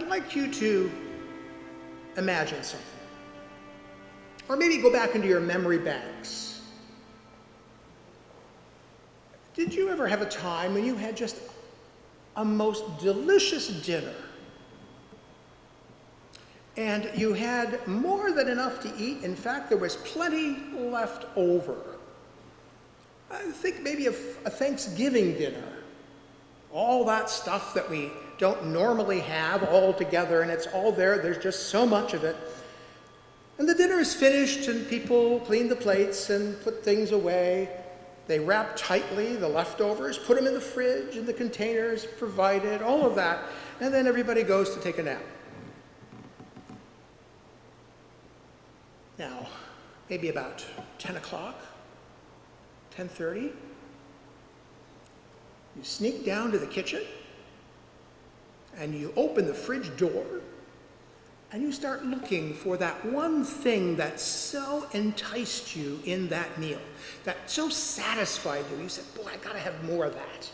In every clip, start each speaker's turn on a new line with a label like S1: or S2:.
S1: I'd like you to imagine something. Or maybe go back into your memory banks. Did you ever have a time when you had just a most delicious dinner? And you had more than enough to eat. In fact, there was plenty left over. I think maybe a Thanksgiving dinner. All that stuff that we don't normally have all together, and it's all there. There's just so much of it. And the dinner is finished, and people clean the plates and put things away. They wrap tightly the leftovers, put them in the fridge, in the containers provided, all of that. And then everybody goes to take a nap. Now, maybe about 10 o'clock, 10:30, you sneak down to the kitchen, and you open the fridge door, and you start looking for that one thing that so enticed you in that meal, that so satisfied you. You said, boy, I gotta have more of that.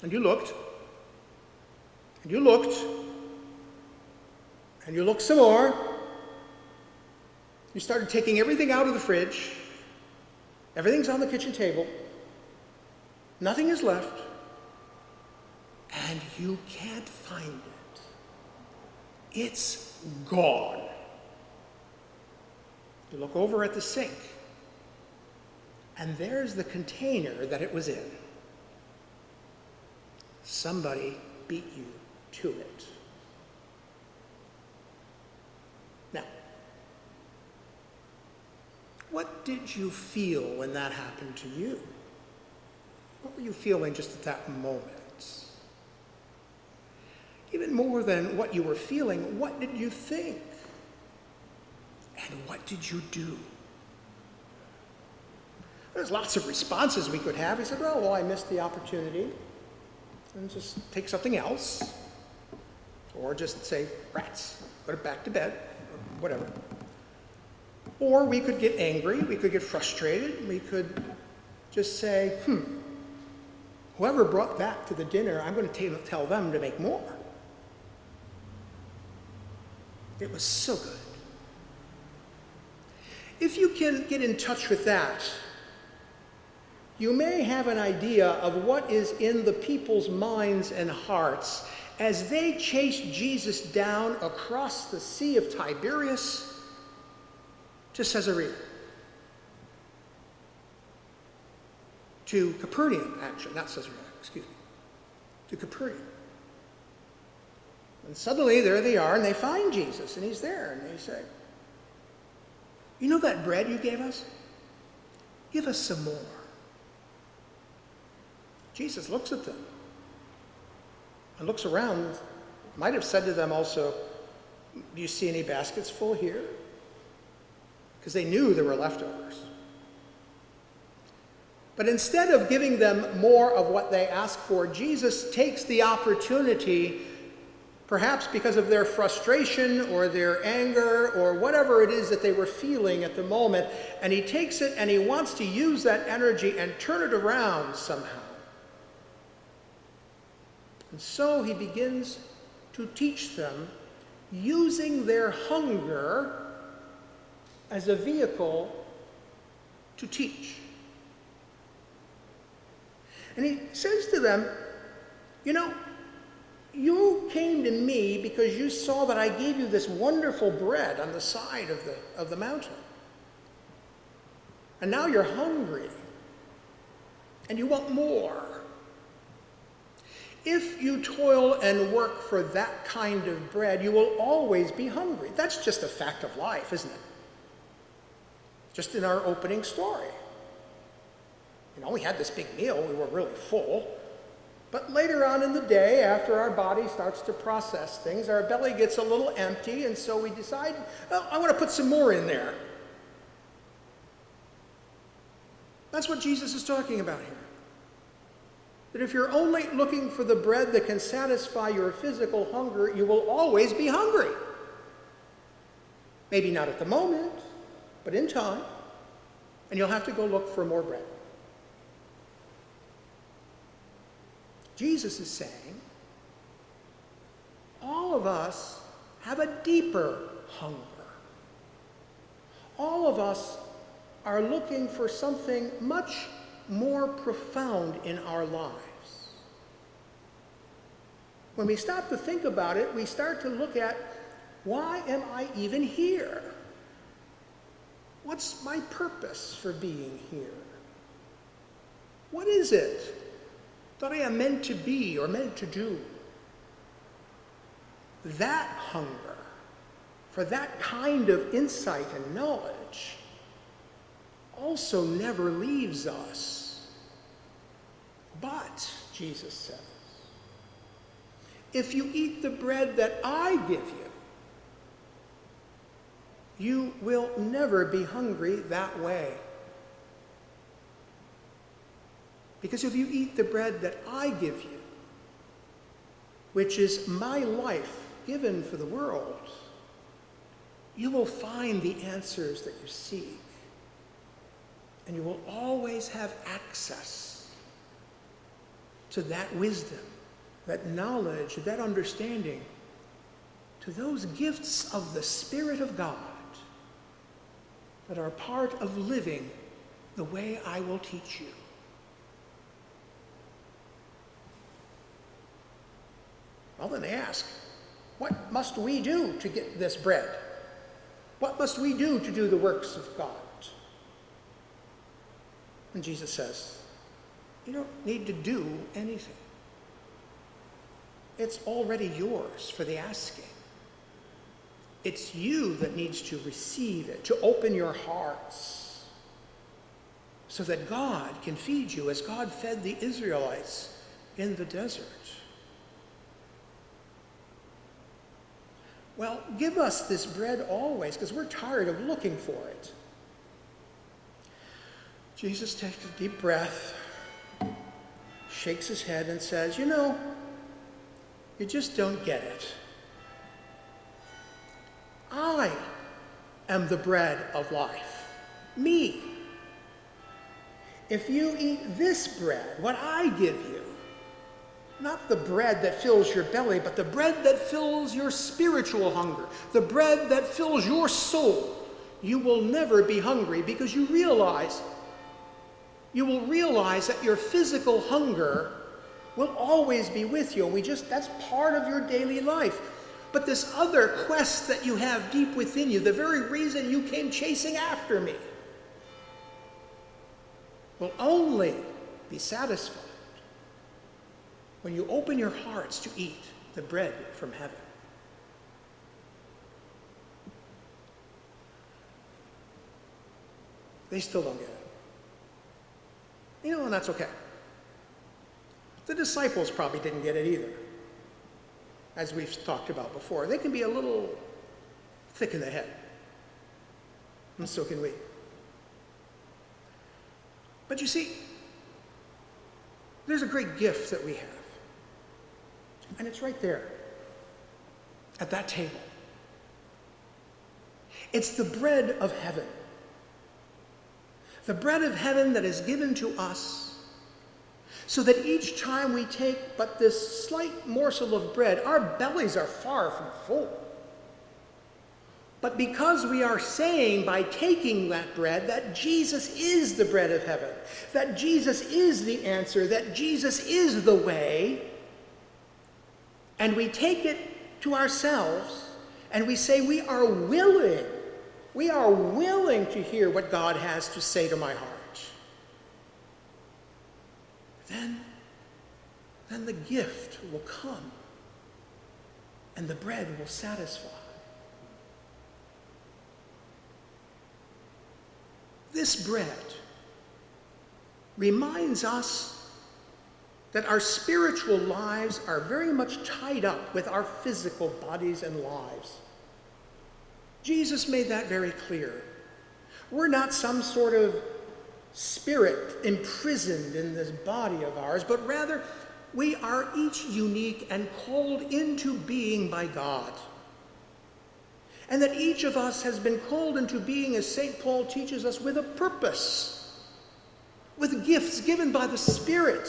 S1: And you looked, and you looked, and you looked some more. You started taking everything out of the fridge. Everything's on the kitchen table. Nothing is left. And you can't find it. It's gone. You look over at the sink, and there's the container that it was in. Somebody beat you to it. Now, what did you feel when that happened to you? What were you feeling just at that moment? Even more than what you were feeling, what did you think? And what did you do? There's lots of responses we could have. He said, oh, well, I missed the opportunity. And just take something else. Or just say, rats, put it back to bed, or whatever. Or we could get angry, we could get frustrated, we could just say, whoever brought that to the dinner, I'm going to tell them to make more. It was so good. If you can get in touch with that, you may have an idea of what is in the people's minds and hearts as they chased Jesus down across the Sea of Tiberias to Caesarea. To Capernaum, actually, not Caesarea, excuse me. To Capernaum. And suddenly there they are, and they find Jesus, and he's there, and they say, you know that bread you gave us? Give us some more. Jesus looks at them and looks around, might have said to them also, do you see any baskets full here? Because they knew there were leftovers. But instead of giving them more of what they asked for, Jesus takes the opportunity, perhaps because of their frustration or their anger or whatever it is that they were feeling at the moment, and he takes it and he wants to use that energy and turn it around somehow. And so he begins to teach them using their hunger as a vehicle to teach. And he says to them, you know, you came to me because you saw that I gave you this wonderful bread on the side of the mountain. And now you're hungry. And you want more. If you toil and work for that kind of bread, you will always be hungry. That's just a fact of life, isn't it? Just in our opening story. You know, we had this big meal, we were really full. But later on in the day, after our body starts to process things, our belly gets a little empty, and so we decide, well, I want to put some more in there. That's what Jesus is talking about here. That if you're only looking for the bread that can satisfy your physical hunger, you will always be hungry. Maybe not at the moment, but in time. And you'll have to go look for more bread. Jesus is saying, all of us have a deeper hunger. All of us are looking for something much more profound in our lives. When we stop to think about it, we start to look at, why am I even here? What's my purpose for being here? What is it that I am meant to be or meant to do? That hunger for that kind of insight and knowledge also never leaves us. But, Jesus says, if you eat the bread that I give you, you will never be hungry that way. Because if you eat the bread that I give you, which is my life given for the world, you will find the answers that you seek. And you will always have access to that wisdom, that knowledge, that understanding, to those gifts of the Spirit of God that are part of living the way I will teach you. Well, then they ask, what must we do to get this bread? What must we do to do the works of God? And Jesus says, you don't need to do anything. It's already yours for the asking. It's you that needs to receive it, to open your hearts, so that God can feed you as God fed the Israelites in the desert. Well, give us this bread always, because we're tired of looking for it. Jesus takes a deep breath, shakes his head, and says, you just don't get it. I am the bread of life. Me. If you eat this bread, what I give you, not the bread that fills your belly, but the bread that fills your spiritual hunger, the bread that fills your soul, you will never be hungry, because you will realize that your physical hunger will always be with you. That's part of your daily life. But this other quest that you have deep within you, the very reason you came chasing after me, will only be satisfied when you open your hearts to eat the bread from heaven. They still don't get it. And that's okay. The disciples probably didn't get it either. As we've talked about before, they can be a little thick in the head. And so can we. But you see, there's a great gift that we have. And it's right there, at that table. It's the bread of heaven. The bread of heaven that is given to us so that each time we take but this slight morsel of bread, our bellies are far from full. But because we are saying by taking that bread that Jesus is the bread of heaven, that Jesus is the answer, that Jesus is the way, and we take it to ourselves and we say we are willing to hear what God has to say to my heart, then the gift will come and the bread will satisfy. This bread reminds us that our spiritual lives are very much tied up with our physical bodies and lives. Jesus made that very clear. We're not some sort of spirit imprisoned in this body of ours, but rather we are each unique and called into being by God. And that each of us has been called into being, as St. Paul teaches us, with a purpose, with gifts given by the Spirit,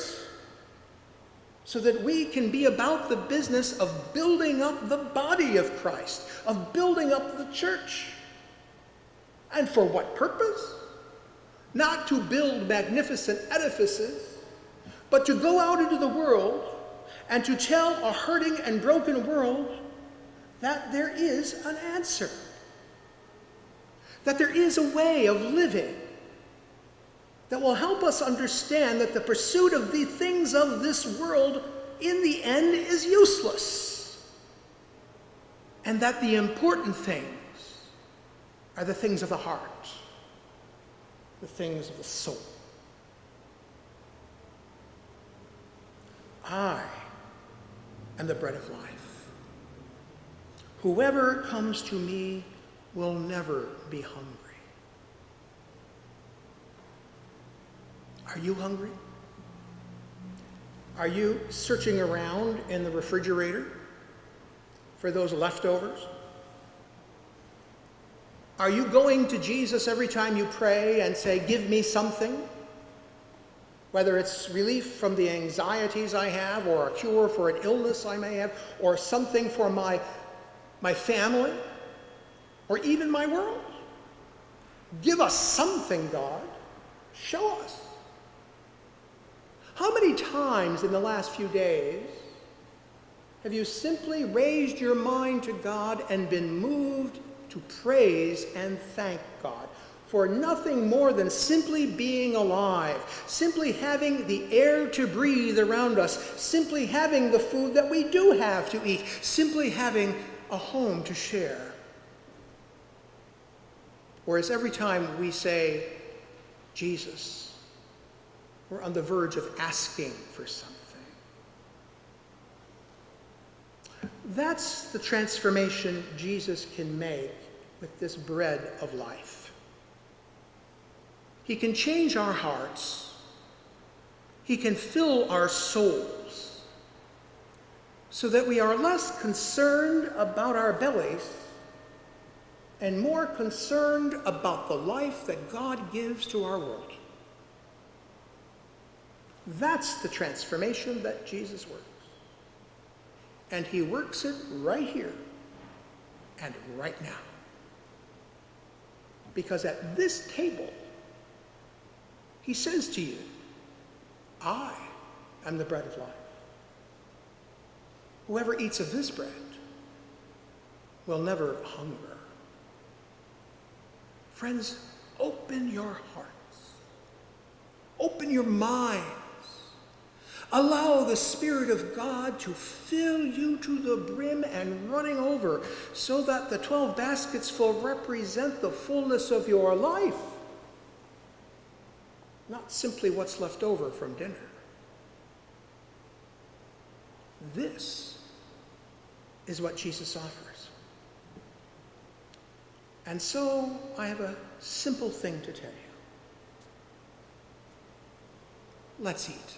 S1: so that we can be about the business of building up the body of Christ, of building up the church. And for what purpose? Not to build magnificent edifices, but to go out into the world and to tell a hurting and broken world that there is an answer, that there is a way of living that will help us understand that the pursuit of the things of this world in the end is useless, and that the important things are the things of the heart, the things of the soul. I am the bread of life. Whoever comes to me will never be hungry. Are you hungry? Are you searching around in the refrigerator for those leftovers? Are you going to Jesus every time you pray and say, "Give me something"? Whether it's relief from the anxieties I have, or a cure for an illness I may have, or something for my family, or even my world. Give us something, God. Show us. How many times in the last few days have you simply raised your mind to God and been moved to praise and thank God for nothing more than simply being alive, simply having the air to breathe around us, simply having the food that we do have to eat, simply having a home to share? Whereas every time we say, "Jesus," we're on the verge of asking for something. That's the transformation Jesus can make with this bread of life. He can change our hearts. He can fill our souls so that we are less concerned about our bellies and more concerned about the life that God gives to our world. That's the transformation that Jesus works. And he works it right here and right now. Because at this table, he says to you, "I am the bread of life. Whoever eats of this bread will never hunger." Friends, open your hearts. Open your minds. Allow the Spirit of God to fill you to the brim and running over, so that the 12 baskets full represent the fullness of your life, not simply what's left over from dinner. This is what Jesus offers. And so I have a simple thing to tell you. Let's eat.